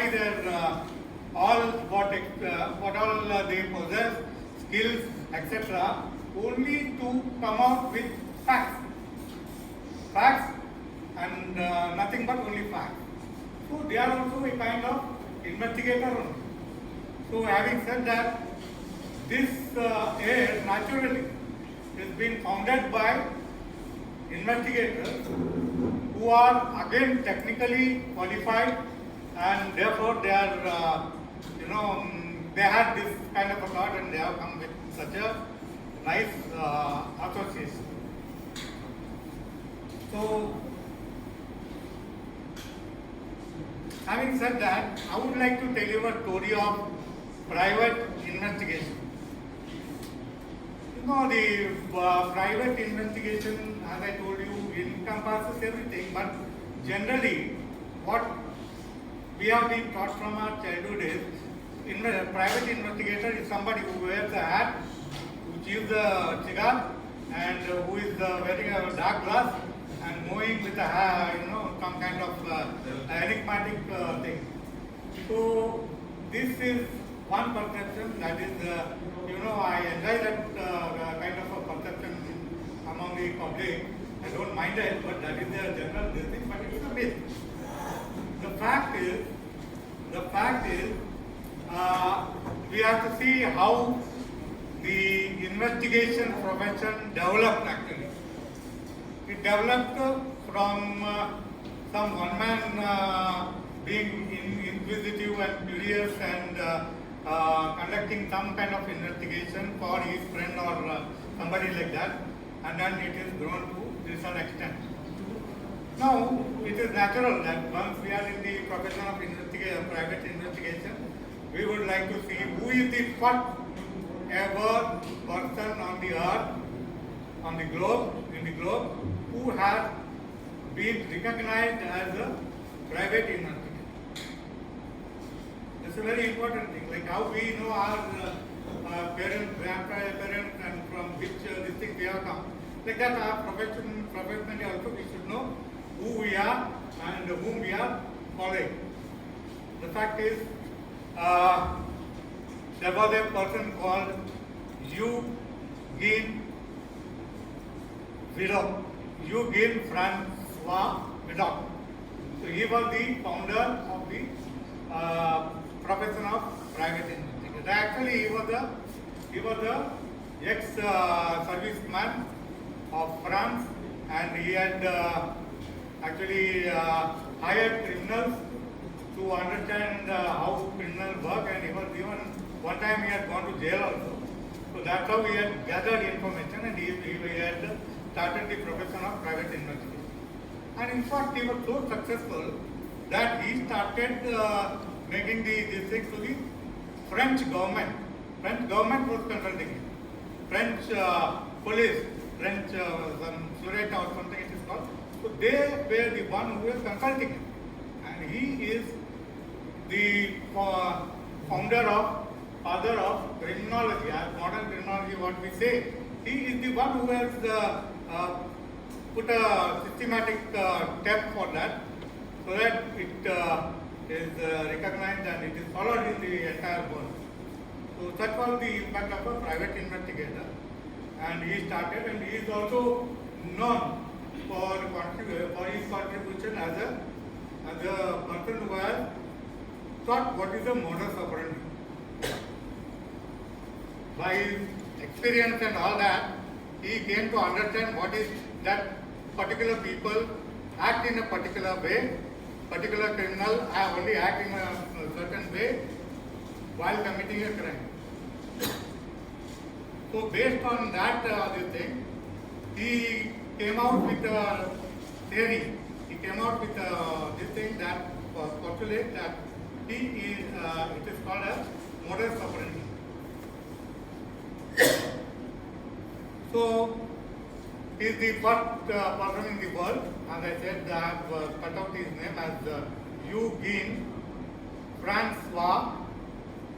verify their all what all they possess, skills, etc., only to come out with facts. Facts and nothing but only facts. So they are also a kind of investigator only. So having said that, this air naturally is being founded by investigators who are again technically qualified, and therefore they are, they had this kind of a thought and they have come with such a nice association. So, having said that, I would like to tell you a story of private investigation. The private investigation, as I told you, encompasses everything, but generally what we have been taught from our childhood is private investigator is somebody who wears a hat, who chews a cigar, and who is wearing a dark glass and moving with a some kind of enigmatic thing. So this is one perception that is, I enjoy that kind of a perception among the public. I don't mind it, but that is the general thing, but it's a myth. The fact is, we have to see how the investigation profession developed actually. It developed from some one man being inquisitive and curious and conducting some kind of investigation for his friend or somebody like that, and then it is grown to this extent. Now, it is natural that once we are in the profession of private investigation, we would like to see who is the first ever person on the earth, in the globe, who has been recognized as a private investigator. It's a very important thing, like how we know our parents, grandparents, and from which this thing we have come. Like that, our professionally also we should know who we are and whom we are following. The fact is, there was a person called Eugene Francois Vidal. So he was the founder of the profession of private investigator. Actually, he was the ex-serviceman of France, and he had actually hired criminals to understand how criminals work, and he was even one time he had gone to jail also. So that's how he had gathered information, and he had started the profession of private investigation. And in fact, he was so successful that he started making these things to the French government. French government was consulting him. French police, French Sureta or something it is called. So they were the one who was consulting him. And he is the father of criminology, modern criminology, what we say. He is the one who has put a systematic step for that, so that it is recognized and it is followed in the entire world. So that was the impact of a private investigator, and he started, and he is also known for his contribution as a person who has thought what is the modus operandi. By his experience and all that, he came to understand what is that particular people act in a particular way, particular criminal only act in a certain way while committing a crime. So based on that this thing, he came out with a theory. He came out with this thing that postulates that it is called as modus operandi. So he is the first person in the world, as I said, I have cut out his name as Eugene Francois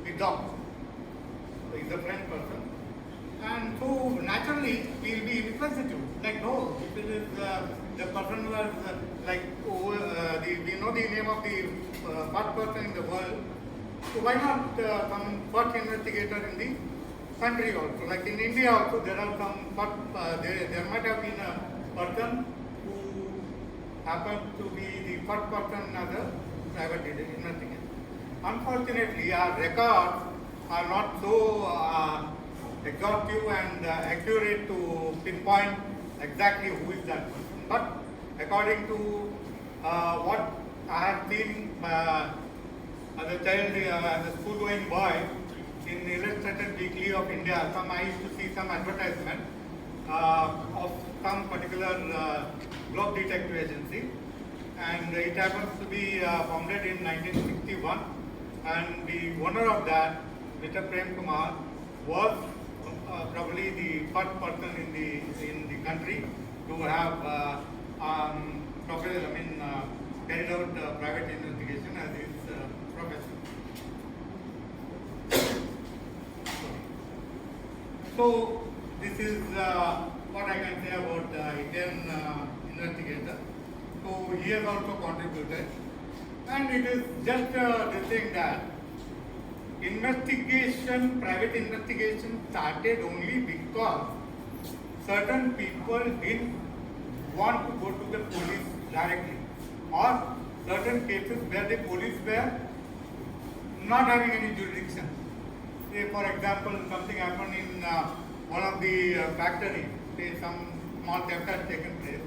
Vidal. So he is a French person. And so naturally we will be inquisitive. Like, no, if it is the person was we know the name of the first person in the world, so why not some first investigator in the country also? Like in India also, there are some there might have been a person who happened to be the first person as a private investigator. Unfortunately, our records are not so exhaustive and accurate to pinpoint exactly who is that person. But according to what I have seen as a child, as a school-going boy, in Illustrated Weekly of India, I used to see some advertisement of some particular globe detective agency, and it happens to be founded in 1961, and the owner of that, Mr. Prem Kumar, was probably the first person in the country to have carried out private investigation as his profession. So this is what I can say about Indian investigator. So he has also contributed, and it is just the thing that private investigation started only because certain people didn't want to go to the police directly, or certain cases where the police were not having any jurisdiction. Say, for example, something happened in one of the factories, say some small theft has taken place.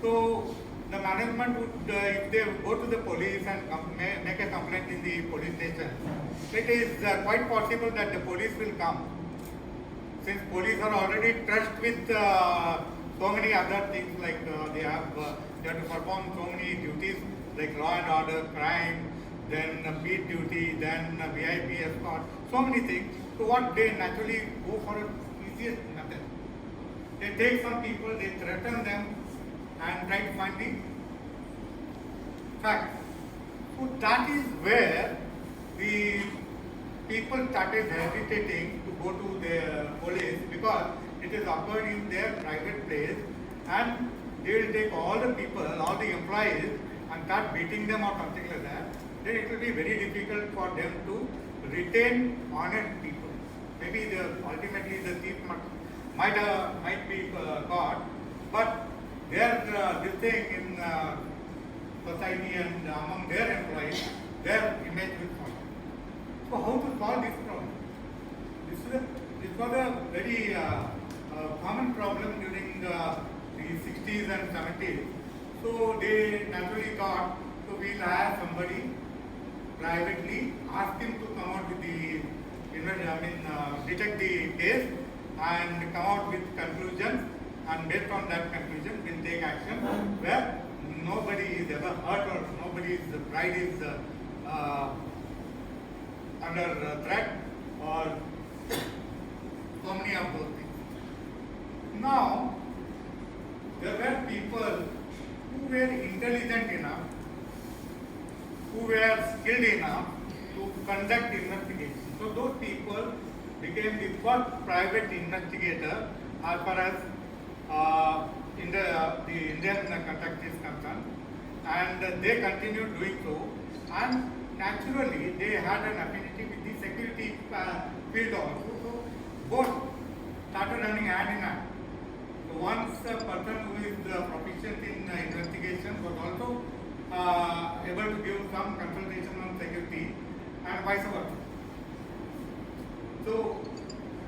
So the management would, if they go to the police and make a complaint in the police station, it is quite possible that the police will come. Since police are already trusted with so many other things, like they have to perform so many duties like law and order, crime, then beat duty, then VIP escort, so many things. So what they naturally go for the easiest method. They take some people, they threaten them, and try to find the fact. So that is where the people started hesitating to go to the police, because it is occurred in their private place, and they will take all the people, all the employees, and start beating them or something like that. Then it will be very difficult for them to retain honest people. Maybe ultimately the thief might be caught, but their this thing in society and among their employees, their image will fall. So how to solve this problem? This was a very common problem during the 60s and 70s. So they naturally thought, so we'll hire somebody privately, ask him to come out with detect the case and come out with conclusions, and based on that conclusion we'll take action where nobody is ever hurt or nobody's pride is under threat, or so many of those things. Now, there were people who were intelligent enough, who were skilled enough to conduct investigation. So those people became the first private investigator as far as the Indian context is concerned, and they continued doing so. And naturally, they had an affinity with the security field also. So both started running hand in hand. So once a person who is proficient in investigation was also able to give some consultation on security, and vice versa. So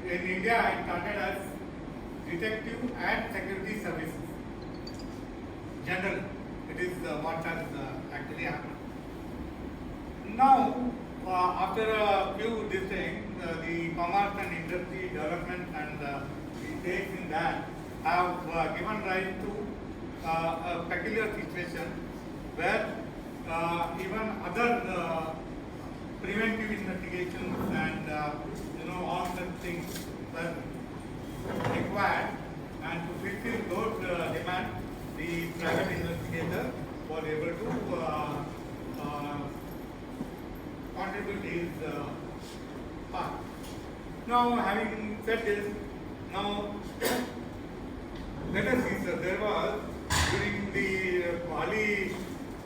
in India, it started as detective and security services. Generally, it is what has actually happened. Now, after a few this thing, the commerce and industry development and the stakes in that have given rise to a peculiar situation where even other preventive investigations and all such things were required, and to fulfill those demands, the private investigator was able to contribute his part. Now, having said this, now Let us see, sir. There was during the early,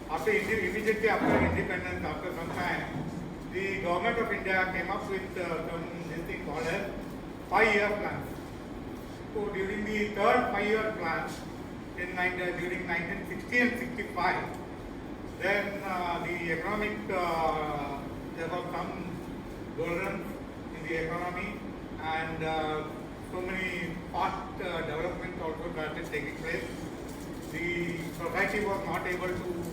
immediately after independence, after some time, the government of India came up with some this thing called as 5-year plans. So during the third 5-year plan, during 1960 and 65, then the economic there was some doldrums in the economy, and so many fast developments also started taking place. The society was not able to,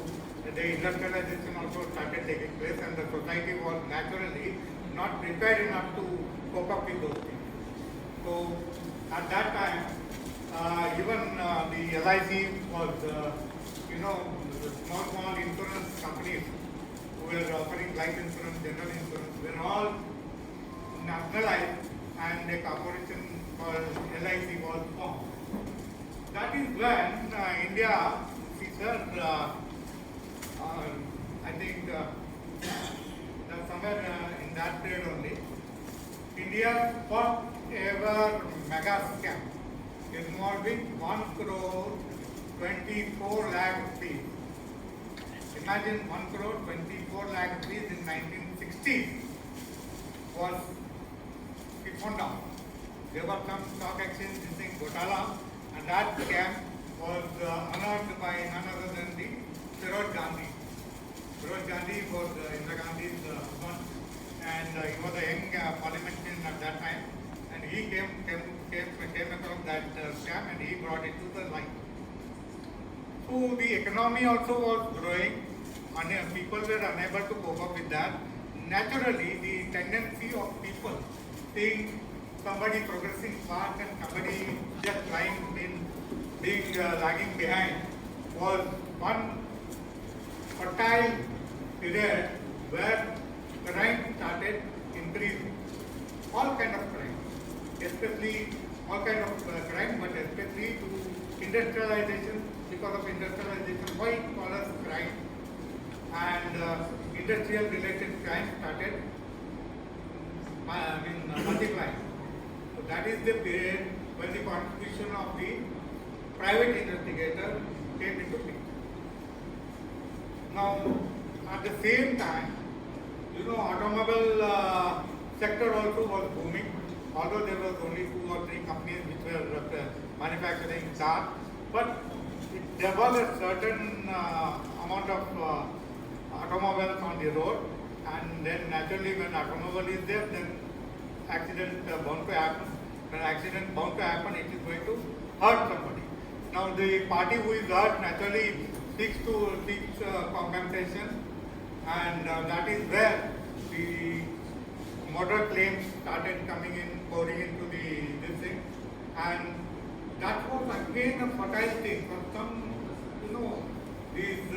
the industrialization also started taking place, and the society was naturally not prepared enough to cope up with those things. So at that time, even the LIC was, small insurance companies who were offering life insurance, general insurance, were all nationalized, and a corporation called LIC was formed. That is when India, I think that somewhere in that period only, India's first ever mega scam involving 1 crore 24 lakh rupees. Imagine 1 crore 24 lakh rupees in 1960 was found out. There was some stock exchange thing Ghotala, and that scam was unearthed by none other than the Kshitij Gandhi. Kshitij Gandhi was Indira Gandhi's husband, and he was a young parliamentarian at that time, and he came across that scam, and he brought it to the light. So the economy also was growing, and people were unable to cope up with that. Naturally, the tendency of people seeing somebody progressing fast and somebody just being lagging behind was one fertile period where crime started increasing. All kind of crime, especially all kind of crime, but especially to industrialization. Because of industrialization, white collar crime and industrial related crime started multiplying. So that is the period when the contribution of the private investigator came into picture. Now, at the same time, automobile sector also was booming, although there was only 2 or 3 companies which were manufacturing cars, but there was a certain amount of automobiles on the road, and then naturally when automobile is there, then accident bound to happen. When accident bound to happen, it is going to hurt somebody. Now the party who is hurt naturally seeks compensation, and that is where the motor claims started coming in, pouring into this thing, and that was again a fertile thing for some, these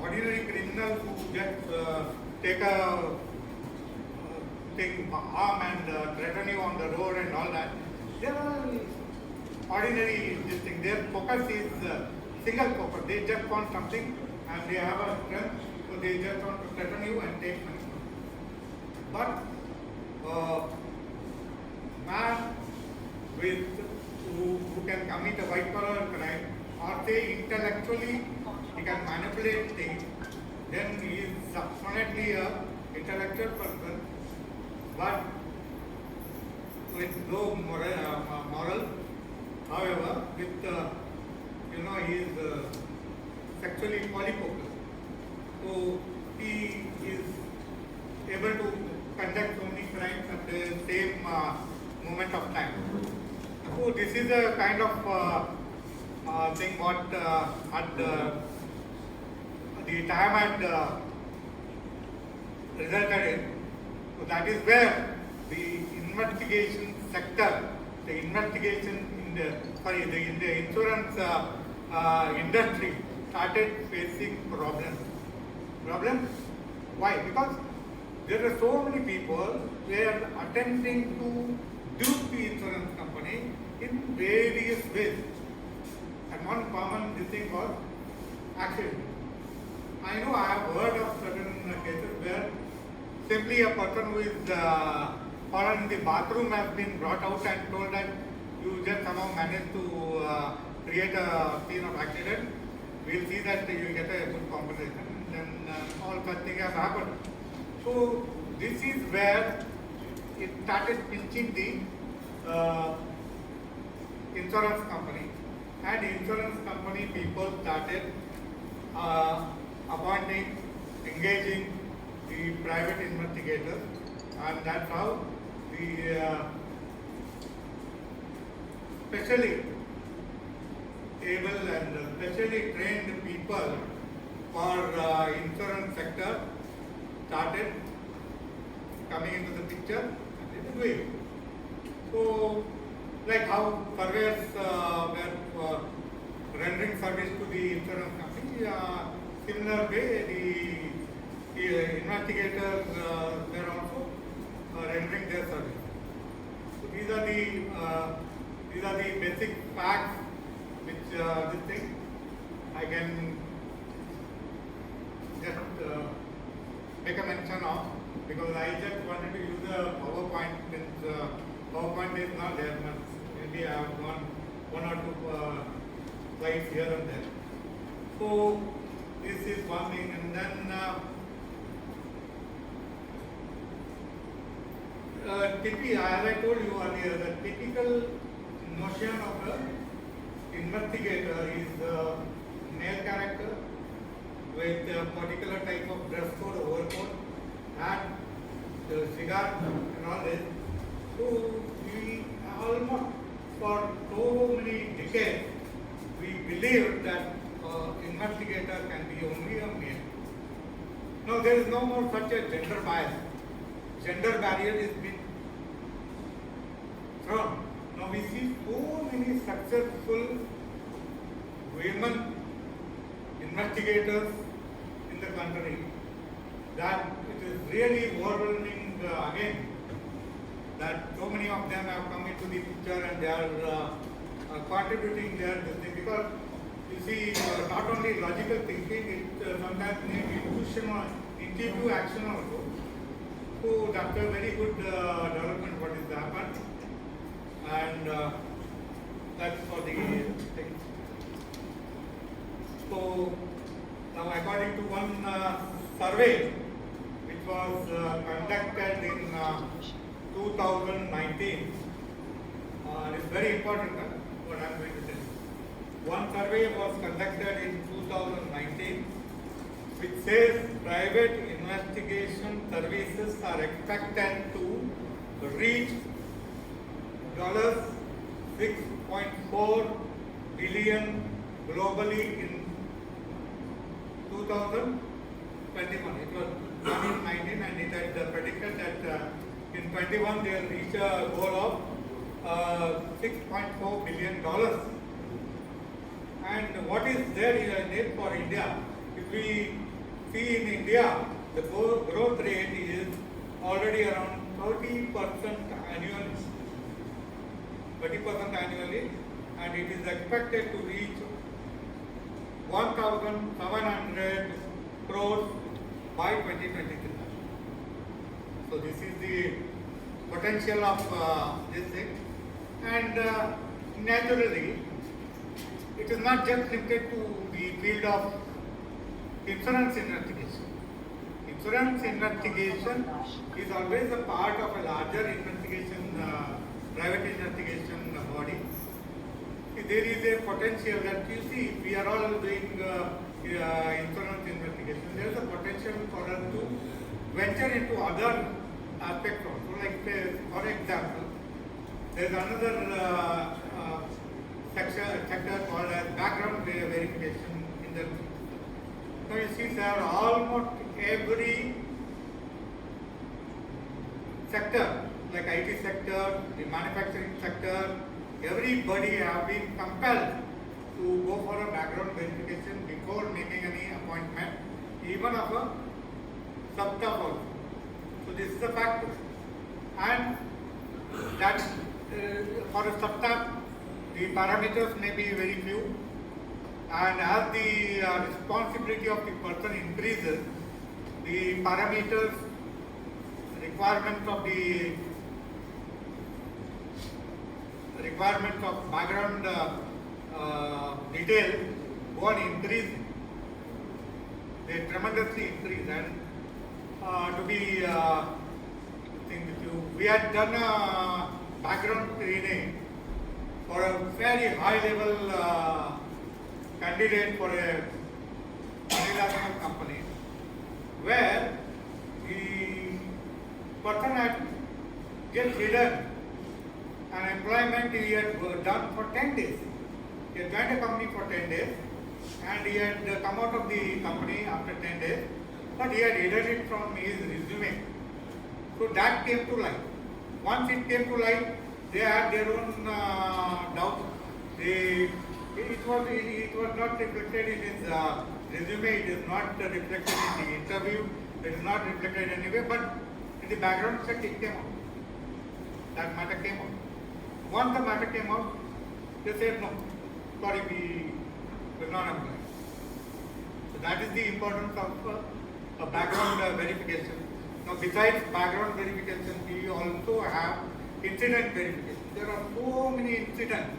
ordinary criminals who just take a arm and threaten you on the road and all that. They are ordinary this thing. Their focus is single focus. They just want something and they have a strength, so they just want to threaten you and take money. But man who can commit a white collar crime, or say intellectually he can manipulate things, then he is definitely a intellectual person, but with low moral. However, with he is sexually polyfocus, so he is able to conduct so many crimes at the same moment of time. So this is a kind of thing what at the time had resulted in. So that is where the investigation sector, the investigation in the insurance industry started facing problems. Problems? Why? Because there are so many people who are attempting to dupe the insurance company in various ways. And one common thing was accident. I know I have heard of certain cases where simply a person who is fallen in the bathroom has been brought out and told that you just somehow manage to create a scene of accident, we'll see that you get a good compensation, and then all such things have happened. So this is where it started pinching the insurance company, and insurance company people started appointing, engaging the private investigators, and that's how the specially able and specially trained people for insurance sector started coming into the picture, and it is doing. So, like how surveyors were rendering service to the insurance company, similar way the investigators were also rendering their service. So these are the basic facts which this thing I can just make a mention of, because I just wanted to use a PowerPoint since PowerPoint is not there much. Maybe I have one or two slides here and there. So this is one thing, and then as I told you earlier, the typical notion of an investigator is male character with a particular type of dress code, overcoat, hat, cigar, and all this. So we almost for so many decades we believed that investigator can be only a male. Now there is no more such a gender bias. Gender barrier is been thrown. Now we see so many successful women investigators in the country that it is really overwhelming again that so many of them have come into the picture and they are contributing their this thing, because you see not only logical thinking, it sometimes needs intuitive action also. So that's a very good development what is happened, and that's for the thing. So now according to one survey which was conducted in 2019, it's very important what I am going to tell you. One survey was conducted in 2019 which says private investigation services are expected to reach $6.4 billion globally in 2021. It was done in 19 and it had predicted that in 21 they will reach a goal of $6.4 billion. And what is there in it for India? If we see in India, the growth rate is already around 30% annually. 30% annually, and it is expected to reach 1,700 crores by 2023. So this is the potential of this thing, and naturally, it is not just limited to the field of insurance investigation. Insurance investigation is always a part of a larger investigation, private investigation body. There is a potential that you see, we are all doing insurance investigation. There is a potential for us to venture into other aspects also. Like say, for example, there is another sector called as background verification in the. So you see, sir, almost every sector, like IT sector, the manufacturing sector, everybody have been compelled to go for a background verification before making any appointment, even of a sub-staff also. So this is a fact. And that for a sub-staff, the parameters may be very few, and as the responsibility of the person increases, the parameters, requirements of the requirements of background detail go on increasing. They tremendously increase, and to be thing with you, we had done a background screening for a very high level candidate for a multinational company, where the person had just hidden an employment he had done for 10 days. He had joined a company for 10 days and he had come out of the company after 10 days, but he had hidden it from his resume. So that came to light. Once it came to light, they had their own doubts. It was not reflected in his resume, it is not reflected in the interview, it is not reflected anyway, but in the background check it came out. That matter came out. Once the matter came out, they said no, sorry, we will not apply. So that is the importance of a background verification. Now besides background verification, we also have incident verification. There are so many incidents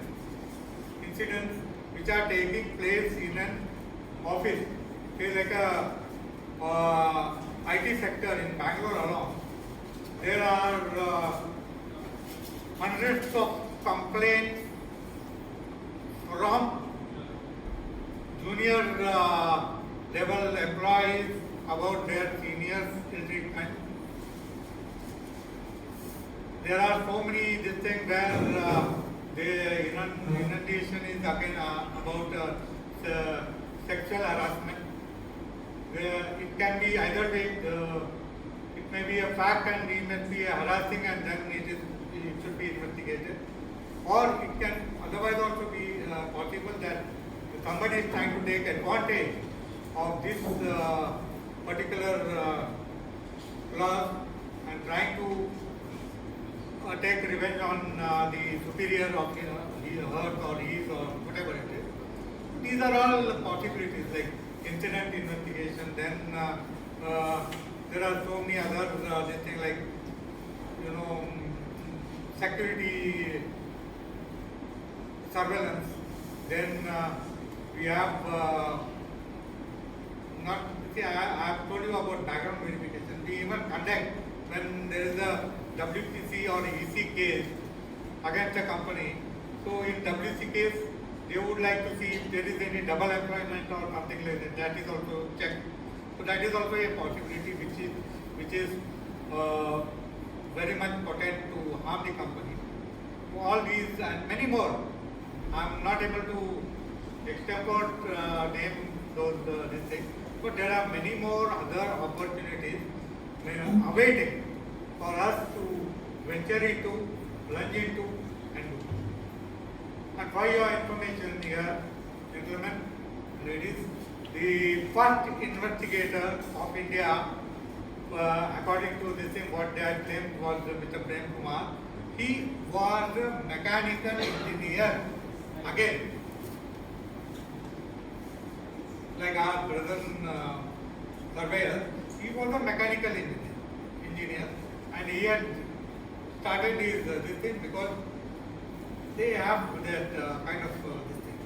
which are taking place in an office. Say like a IT sector in Bangalore alone. There are hundreds of complaints from junior level employees about their seniors' ill treatment. There are so many things where the inundation is again about sexual harassment. It can be either way. It may be a fact and it may be harassing and then it should be investigated. Or it can otherwise also be possible that somebody is trying to take advantage of this particular clause and trying to take revenge on the superior of hers or his or whatever it is. These are all possibilities like incident investigation. Then there are so many other things like security surveillance. Then we have not. See, I have told you about background verification. We even conduct when there is a WPC or EC case against a company. So in WC case, they would like to see if there is any double employment or something like that. That is also checked. So that is also a possibility which is very much potent to harm the company. So all these and many more. I am not able to extempore name those these things, but there are many more other opportunities awaiting for us to venture into, plunge into, and do. And for your information here, gentlemen, ladies, the first investigator of India, according to this thing, what they had claimed was Mr. Prem Kumar. He was a mechanical engineer. Again, like our brother surveyor, he was a mechanical engineer, and he had started his this thing because they have that kind of this thing.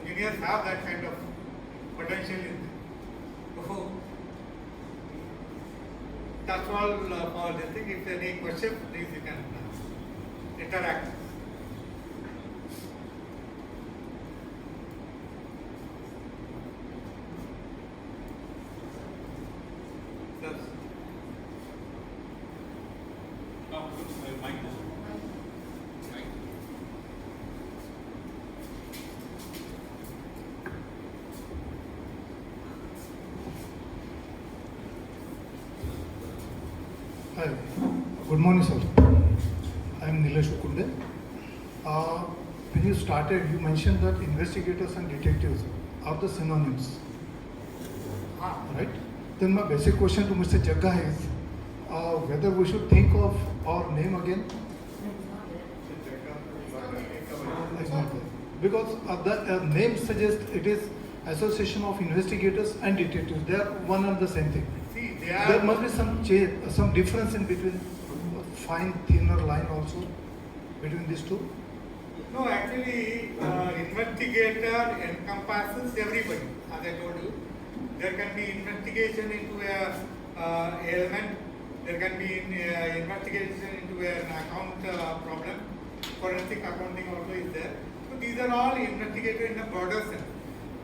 Engineers have that kind of potential in them. So that's all for this thing. If there are any questions, please you can interact. Hi, good morning, sir. I am Nilesh Ukunde. When you started, you mentioned that investigators and detectives are the synonyms, right? Then my basic question to Mr. Jagga is whether we should think of our name again. It's not there. Because the name suggests it is association of investigators and detectives. They are one and the same thing. See, There must be some difference in between, fine thinner line also. between these two? No, actually, investigator encompasses everybody. As I told you, there can be investigation into a ailment. There can be investigation into an account problem. Forensic accounting also is there. So these are all investigated in a broader sense.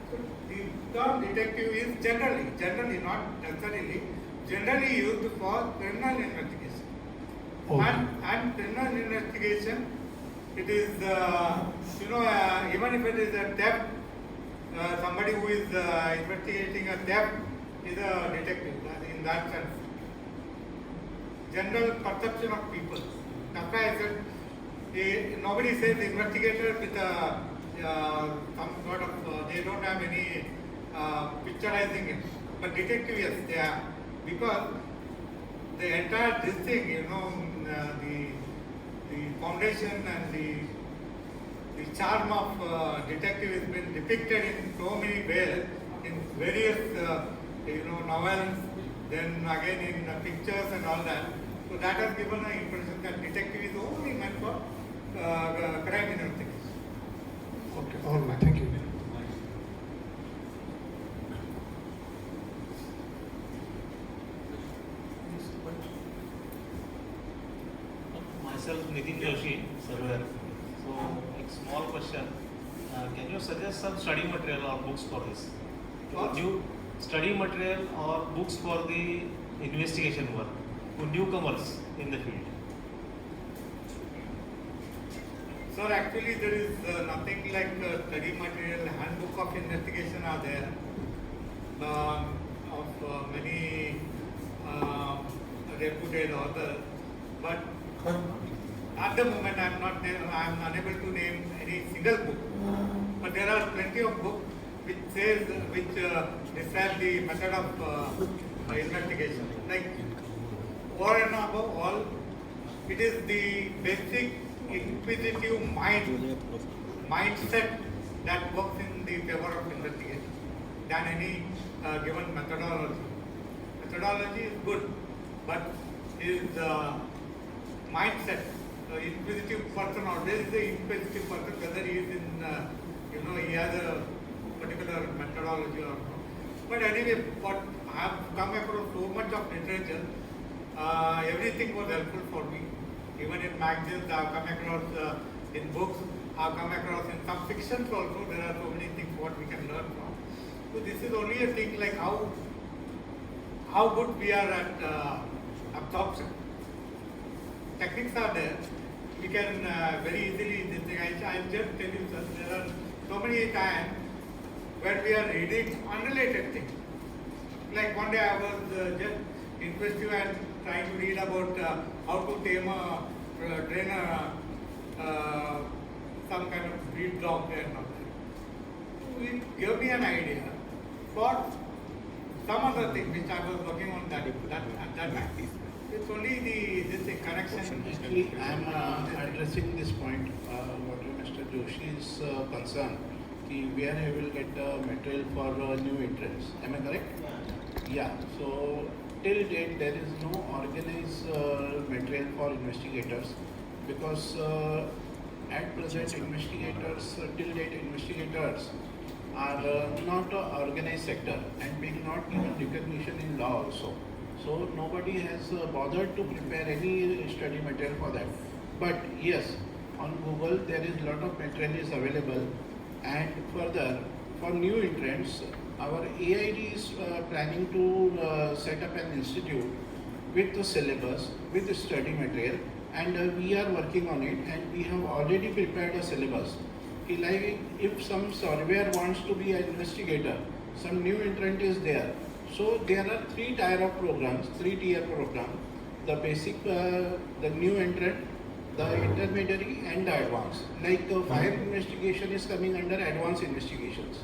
So the term detective is generally, not necessarily, generally used for criminal investigation. Okay. And criminal investigation, it is, even if it is a theft, somebody who is investigating a theft is a detective in that sense. General perception of people. That's why I said, nobody says investigator with some sort of, they don't have any picturizing it. But detective, yes, they are. Because the entire this thing, the foundation and the charm of detective has been depicted in so many ways, in various novels, then again in pictures and all that. So that has given an impression that detective is only meant for crime investigation. Okay, all right, thank you. Myself, Nitin Joshi, surveyor. So, a small question. Can you suggest some study material or books for this? What? New study material or books for the investigation work for newcomers in the field? Sir, actually there is nothing like study material. Handbook of investigation are there of many reputed authors, but at the moment I am unable to name any single book. But there are plenty of books which describe the method of investigation. Like over and above all, it is the basic inquisitive mindset that works in the favor of investigation than any given methodology. Methodology is good, but his mindset, inquisitive person always is the inquisitive person, whether he is in, he has a particular methodology or not. But anyway, what I have come across so much of literature, everything was helpful for me. Even in magazines, I have come across, in books, I have come across in some fictions also, there are so many things what we can learn from. So this is only a thing like how good we are at absorption. Techniques are there. We can very easily, this thing, I'll just tell you, sir, there are so many times when we are reading unrelated things. Like one day I was just inquisitive and trying to read about how to train some kind of breed dog and all that. So it gave me an idea for some other thing which I was working on at that time. It's only this thing, connection. Actually, I am addressing this point, what Mr. Joshi's concern, where he will get material for new entrants. Am I correct? Yeah. So till date there is no organized material for investigators because at present investigators, till date investigators are not an organized sector and being not given recognition in law also. So nobody has bothered to prepare any study material for that. But yes, on Google there is lot of material is available, and further for new entrants, our AID is planning to set up an institute with the syllabus, with the study material, and we are working on it, and we have already prepared a syllabus. Like if some surveyor wants to be an investigator, some new entrant is there. So there are three tier programs. The basic, the new entrant, the intermediary and the advanced. Like fire investigation is coming under advanced investigations.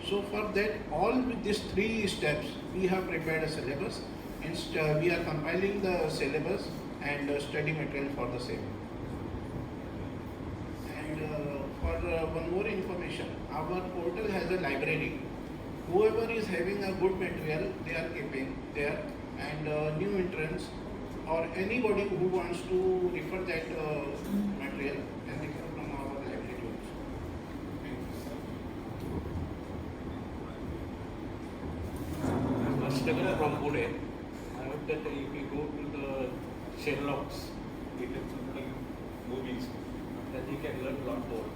So for that, all with these three steps, we have prepared a syllabus and we are compiling the syllabus and study material for the same. And for one more information, our portal has a library. Whoever is having a good material, they are keeping there, and new entrants or anybody who wants to refer that material can refer from our library also. Struggling from Pune, I heard that if you go to the Sherlock's, it is like movies, then you can learn a lot more.